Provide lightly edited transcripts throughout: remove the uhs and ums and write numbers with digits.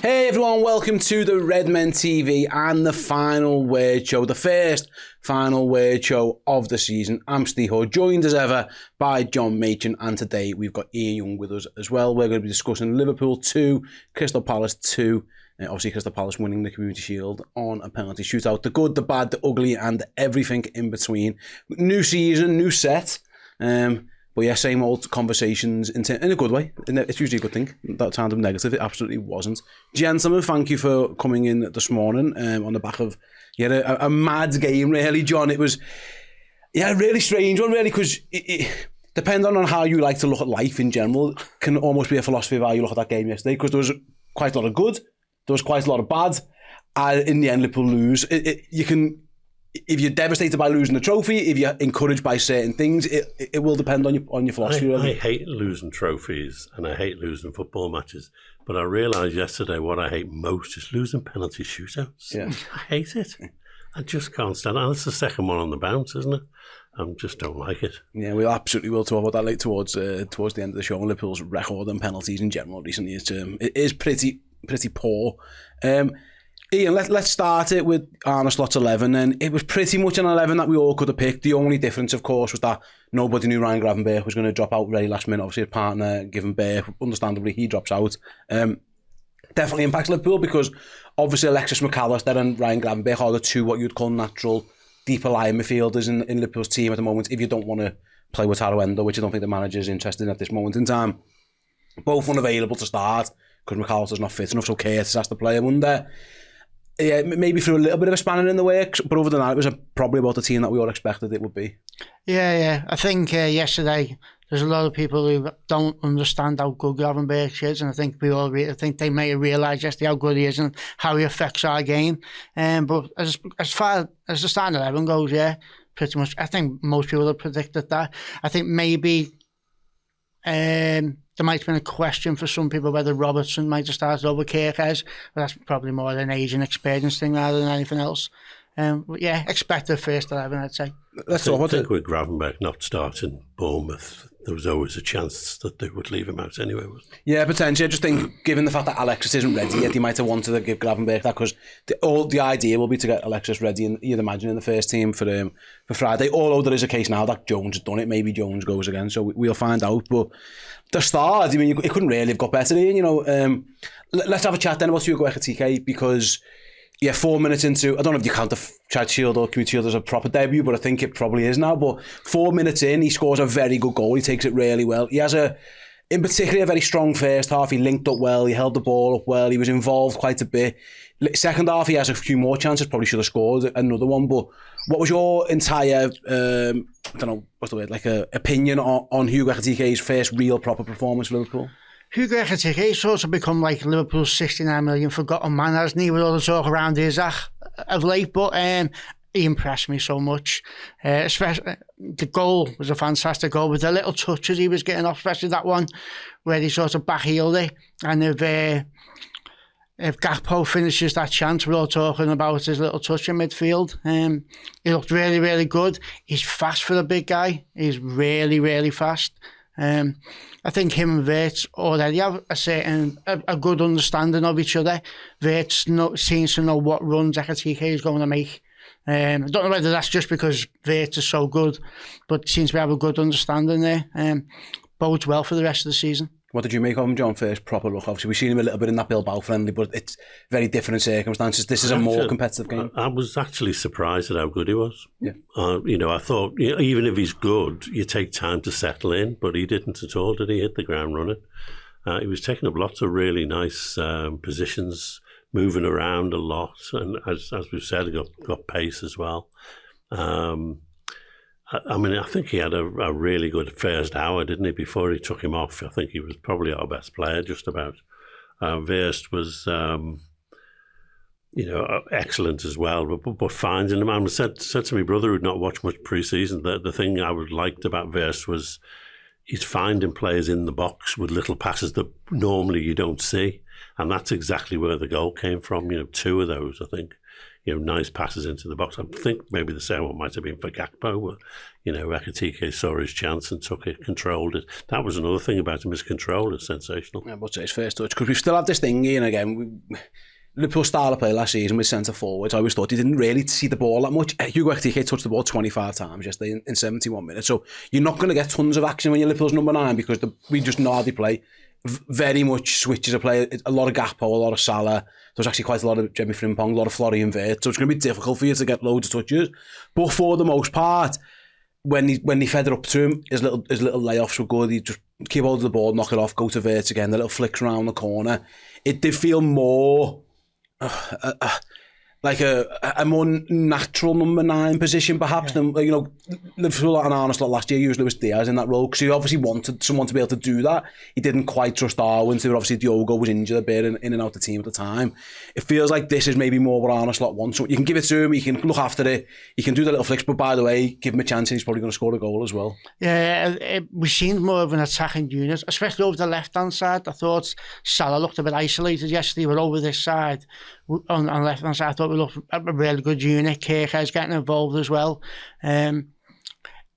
Hey everyone, welcome to the Redmen TV and the final word show, the first final word show of the season. I'm Steve Ho, joined as ever by John Machin, and today we've got Ian Young with us as well. We're going to be discussing Liverpool 2, Crystal Palace 2. Obviously Crystal Palace winning the Community Shield on a penalty shootout. The good, the bad, the ugly and everything in between. New season, new set. But yeah, same old conversations in a good way. It's usually a good thing. That sounded negative. It absolutely wasn't. Gentlemen, thank you for coming in this morning on the back of a mad game, really, John. It was a really strange one, really, because depending on how you like to look at life in general, can almost be a philosophy of how you look at that game yesterday, because there was quite a lot of good, there was quite a lot of bad, and in the end, Liverpool lose. You can... If you're devastated by losing the trophy, if you're encouraged by certain things, it will depend on your philosophy. I hate losing trophies and I hate losing football matches, but I realised yesterday what I hate most is losing penalty shootouts. Yeah. I hate it. I just can't stand it. And it's the second one on the bounce, isn't it? I just don't like it. Yeah, we absolutely will talk about that later towards the end of the show. Liverpool's record on penalties in general recently is pretty poor. Ian, let's start it with Arne Slot's 11, and it was pretty much an 11 that we all could have picked. The only difference, of course, was that nobody knew Ryan Gravenberch was going to drop out very last minute. Obviously, his partner, given birth, understandably, he drops out. Definitely impacts Liverpool because obviously Alexis McAllister and Ryan Gravenberch are the two what you'd call natural deeper lying midfielders in Liverpool's team at the moment, if you don't want to play with Taro Endo, which I don't think the manager is interested in at this moment in time. Both unavailable to start because McAllister's not fit enough, so Curtis has to play him under. Yeah, maybe threw a little bit of a spanner in the works, but other than that, it was probably about the team that we all expected it would be. Yeah. I think yesterday there's a lot of people who don't understand how good Gravenberch is, and I think I think they may have realised yesterday how good he is and how he affects our game. But as far as the starting 11 goes, yeah, pretty much. I think most people have predicted that. I think maybe. There might have been a question for some people whether Robertson might have started over Kirkes, but that's probably more an age and experience thing rather than anything else. But yeah, expect the first 11, I'd say. I think with Gravenberch not starting Bournemouth, there was always a chance that they would leave him out anyway. Yeah, potentially. I just think, given the fact that Alexis isn't ready yet, they might have wanted to give Gravenberch that, because the idea will be to get Alexis ready, you'd imagine, in the first team for Friday. Although there is a case now that Jones has done it, maybe Jones goes again, so we'll find out. But the start, I mean, it couldn't really have got better, let's have a chat then about Hugo Ekitike, because 4 minutes into, I don't know if you count the Chad Shield or Community Shield as a proper debut, but I think it probably is now. But 4 minutes in, he scores a very good goal. He takes it really well. He has in particular, a very strong first half. He linked up well. He held the ball up well. He was involved quite a bit. Second half, he has a few more chances. Probably should have scored another one. But what was your entire, I don't know, what's the word, opinion on Hugo Ekitike's first real proper performance for Liverpool? Hugo Ekitike sort of become like Liverpool's 69 million forgotten man, hasn't he, with all the talk around Isaac of late, but he impressed me so much. Especially the goal was a fantastic goal, with the little touches he was getting off, especially that one where he sort of back-heeled it, and if Gakpo finishes that chance, we're all talking about his little touch in midfield. He looked really, really good. He's fast for a big guy. He's really, really fast. I think him and Wirtz already have a good understanding of each other. Wirtz seems to know what runs Ekitike is going to make. I don't know whether that's just because Wirtz is so good, but seems to have a good understanding there. Bodes well for the rest of the season. What did you make of him, John, first proper look? Obviously, we've seen him a little bit in that Bilbao friendly, but it's very different circumstances. This is a more competitive game. I was actually surprised at how good he was. Yeah. I thought, even if he's good, you take time to settle in, but he didn't at all, did he? Hit the ground running. He was taking up lots of really nice positions, moving around a lot, and as we've said, he got pace as well. I think he had a really good first hour, didn't he, before he took him off. I think he was probably our best player, just about. Wirtz was, excellent as well, but finding him. I said to my brother who'd not watched much pre-season, that the thing I liked about Wirtz was he's finding players in the box with little passes that normally you don't see. And that's exactly where the goal came from, 2 of those, I think. nice passes into the box. I think maybe the same one might have been for Gakpo, but, Ekitike saw his chance and took it, controlled it. That was another thing about him, his control is sensational. Yeah, but his first touch, because we've still had this thing, and again, Liverpool style of play last season with centre forwards. I always thought he didn't really see the ball that much. Hugo Ekitike touched the ball 25 times yesterday in 71 minutes. So you're not going to get tons of action when you're Liverpool's number 9 because we just know how they play. Very much switches of play. A lot of Gakpo, a lot of Salah. There's actually quite a lot of Jeremy Frimpong, a lot of Florain Wirtz. So it's going to be difficult for you to get loads of touches. But for the most part, when he fed it up to him, his little layoffs were good. He just keep hold of the ball, knock it off, go to Wirtz again. The little flicks around the corner. It did feel more like a more natural number 9 position, perhaps, than Liverpool and Arne Slot last year used Luis Diaz in that role because he obviously wanted someone to be able to do that. He didn't quite trust Darwin, so obviously Diogo was injured a bit in and out the team at the time. It feels like this is maybe more what Arne Slot wants. So you can give it to him, he can look after it, he can do the little flicks, but by the way, give him a chance and he's probably going to score a goal as well. Yeah, we seemed more of an attacking unit, especially over the left-hand side. I thought Salah looked a bit isolated yesterday, but over this side, on the left-hand side, I thought we looked a really good unit. Kirke's getting involved as well.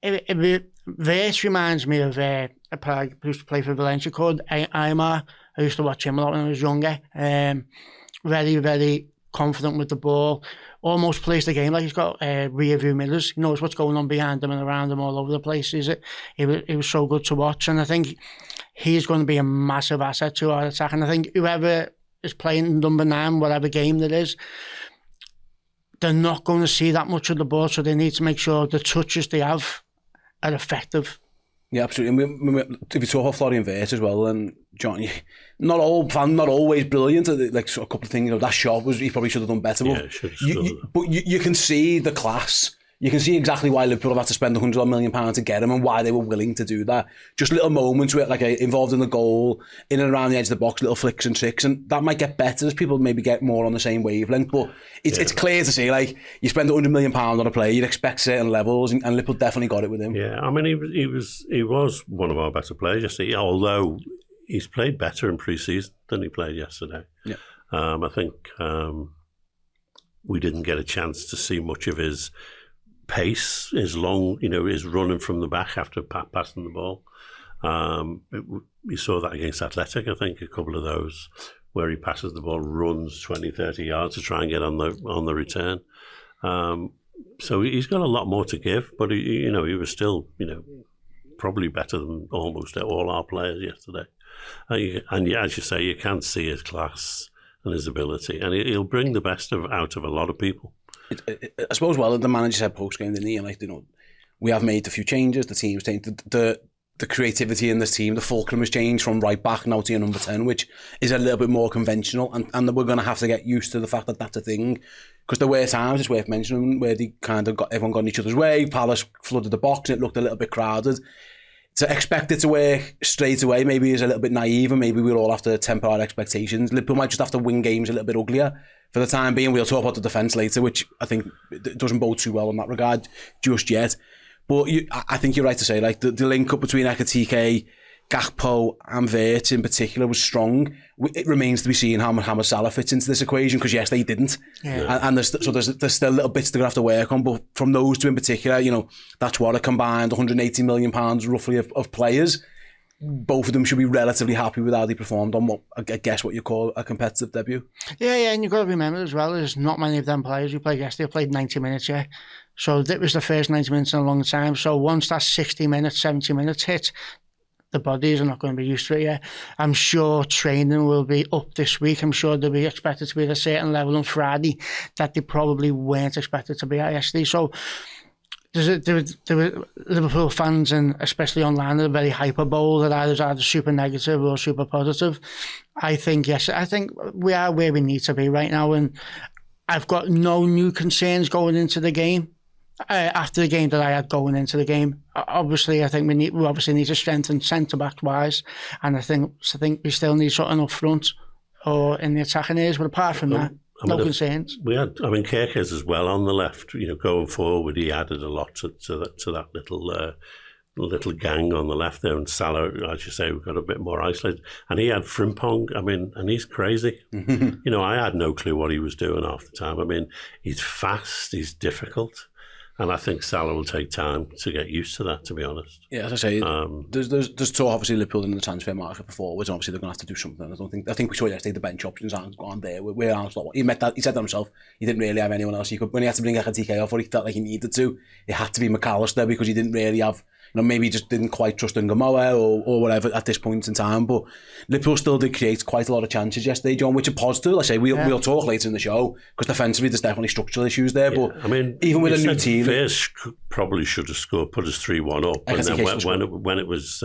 Wirtz reminds me of a player who used to play for Valencia called Aymar. I used to watch him a lot when I was younger. Very, very confident with the ball. Almost plays the game like he's got rear view mirrors. He knows what's going on behind him and around him all over the place. He was so good to watch, and I think he's going to be a massive asset to our attack. And I think whoever is playing number 9, whatever game there is, they're not going to see that much of the ball, so they need to make sure the touches they have are effective. Yeah, absolutely. And if you talk about Florain Wirtz as well, and John, not always brilliant. Like a couple of things, that shot he probably should have done better. But you can see the class. You can see exactly why Liverpool have had to spend £100 million to get him and why they were willing to do that. Just little moments where, like, involved in the goal, in and around the edge of the box, little flicks and tricks, and that might get better as people maybe get more on the same wavelength. But it's clear to see, like, you spend £100 million on a player, you'd expect certain levels, and Liverpool definitely got it with him. Yeah, I mean, he was one of our better players yesterday, although he's played better in pre-season than he played yesterday. Yeah, I think we didn't get a chance to see much of his pace, his long, his running from the back after passing the ball. We saw that against Athletic, I think, a couple of those where he passes the ball, runs 20, 30 yards to try and get on the return. So he's got a lot more to give, but he was still, probably better than almost all our players yesterday. And as you say, you can see his class and his ability, and he'll bring the best out of a lot of people. I suppose, the manager said post-game, didn't he? We have made a few changes, the team's changed, the creativity in this team, the fulcrum has changed from right back now to your number 10, which is a little bit more conventional, and we're going to have to get used to the fact that that's a thing, because there were times, it's worth mentioning, where they kind of everyone got in each other's way, Palace flooded the box, and it looked a little bit crowded. To expect it to work straight away maybe is a little bit naive, and maybe we'll all have to temper our expectations. Liverpool might just have to win games a little bit uglier for the time being. We'll talk about the defence later, which I think doesn't bode too well in that regard just yet. But I think you're right to say, like, the link up between Ekitike, Gakpo and Wirtz in particular was strong. It remains to be seen how Mohamed Salah fits into this equation, because yes, they didn't. Yeah. And there's still little bits they're going to have to work on, but from those two in particular, that's what a combined £180 million roughly of players. Both of them should be relatively happy with how they performed on what I guess what you call a competitive debut. Yeah, and you've got to remember as well, there's not many of them players who played yesterday played 90 minutes, yeah. So that was the first 90 minutes in a long time. So once that 60 minutes, 70 minutes hit, the bodies are not going to be used to it yet. I'm sure training will be up this week. I'm sure they'll be expected to be at a certain level on Friday that they probably weren't expected to be at yesterday. So there were Liverpool fans, and especially online, are very hyperbole that either super negative or super positive. I think we are where we need to be right now, and I've got no new concerns going into the game. After the game that I had going into the game, obviously I think we obviously need to strengthen centre back wise, and I think we still need something up front or in the attacking areas. But apart from that, no concerns. We had, Kirke's as well on the left. Going forward, he added a lot to that little little gang on the left there, and Salah, as you say, we got a bit more isolated. And he had Frimpong, and he's crazy. I had no clue what he was doing half the time. He's fast, he's difficult. And I think Salah will take time to get used to that, to be honest. Yeah, as I say, there's talk, obviously, Liverpool in the transfer market before, which obviously they're going to have to do something. I think we saw yesterday the bench options aren't gone there. Where Arsenal, he said that himself. He didn't really have anyone else. When he had to bring Ekitike off, or he felt like he needed to, it had to be McAllister, because he didn't really have, maybe he just didn't quite trust Ngamoa or whatever at this point in time. But Liverpool still did create quite a lot of chances yesterday, John, which are positive. Like I say, we'll talk later in the show, because defensively there's definitely structural issues there. Yeah. But even with a new team, First probably should have scored, put us 3-1 up, and then when it was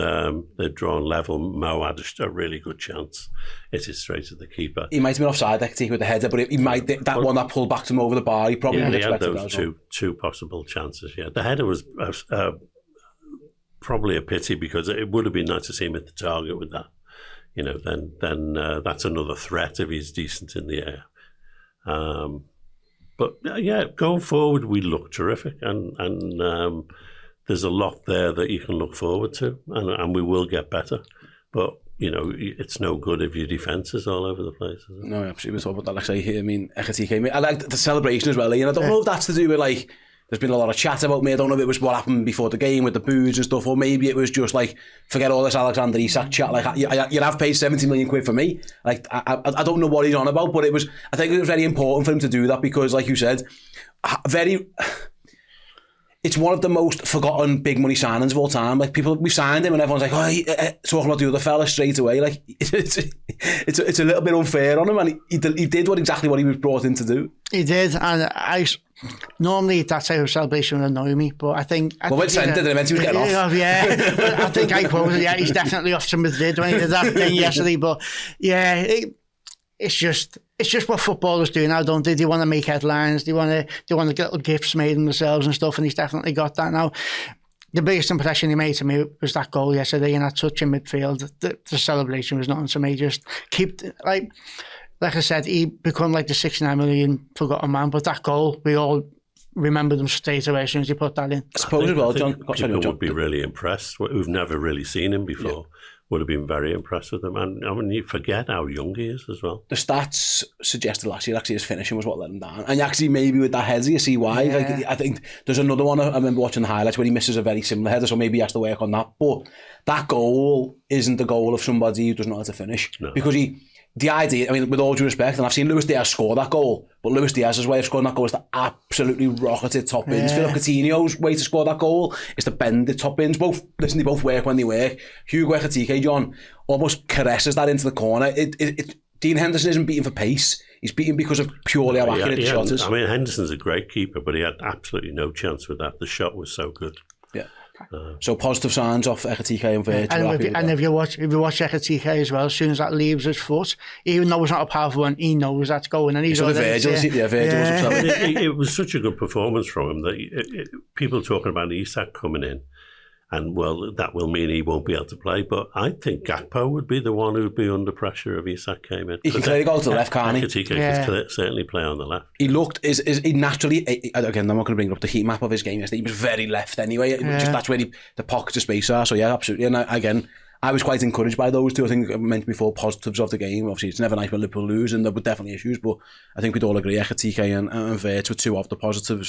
they'd drawn level, Mo had a really good chance. Hit it straight at the keeper. He might have been offside, Ekitike, with the header, but he might one that pulled back to him over the bar. He probably would have expected those two possible chances. Yeah, the header was probably a pity, because it would have been nice to see him at the target with that. Then that's another threat if he's decent in the air. But yeah, going forward, we look terrific, and there's a lot there that you can look forward to, and we will get better. But it's no good if your defence is all over the place, is it? No, absolutely. We'll talk about that. Like I say, Ekitike, I like the celebration as well. I don't know if that's to do with there's been a lot of chat about me. I don't know if it was what happened before the game with the boos and stuff, or maybe it was just forget all this Alexander Isak chat. You'd have paid 70 million quid for me. I don't know what he's on about, but I think it was very important for him to do that, because, like you said, it's one of the most forgotten big money signings of all time. We signed him and everyone's talking about the other fella straight away. It's a little bit unfair on him, and he did exactly what he was brought in to do. He did, and normally that type of celebration would annoy me, but I think... When Trent did it, meant he was getting off. Yeah, but I think I quoted, he's definitely off to Madrid when he did that thing yesterday, but yeah, it's just what footballers do now, don't they? They want to make headlines, they want to get little gifts made of themselves and stuff, and he's definitely got that now. The biggest impression he made to me was that goal yesterday, and that touch in midfield. The celebration was nothing to me. Just keep, like I said, he become the 69 million forgotten man, but that goal, we all remember them straight away as soon as he put that in. I suppose as well, John. People would be really impressed, who've never really seen him before. Yeah. Would have been very impressed with him. And you forget how young he is as well. The stats suggested last year actually his finishing was what let him down. And actually maybe with that header you see why. Yeah. I think there's another one, I remember watching the highlights where he misses a very similar header, so maybe he has to work on that. But that goal isn't the goal of somebody who doesn't know how to finish. No. Because the idea, with all due respect, and I've seen Luis Diaz score that goal, but Luis Diaz's way of scoring that goal is to absolutely rocket it top bins. Philip Coutinho's way to score that goal is to bend it top bins. They both work when they work. Hugo Ekitike, John, almost caresses that into the corner. Dean Henderson isn't beaten for pace. He's beaten because of purely how accurate the shot is. Henderson's a great keeper, but he had absolutely no chance with that. The shot was so good. Yeah. So positive signs off Ekitike and Wirtz. And if you watch Ekitike as well, as soon as that leaves his foot, even though it's not a powerful one, he knows that's going. And he's Virgil was upset. It was such a good performance from him that people talking about Isak coming in, and well, that will mean he won't be able to play. But I think Gakpo would be the one who would be under pressure if Isak came in. He can clearly go to the left, can't he? Ekitike can certainly play on the left. He looked, he naturally, again, I'm not going to bring up the heat map of his game yesterday. He was very left anyway. Just that's where the pockets of space are. So yeah, absolutely. And again, I was quite encouraged by those two. I think I mentioned before positives of the game. Obviously, it's never nice when Liverpool lose, and there were definitely issues. But I think we'd all agree Ekitike and Wirtz were two of the positives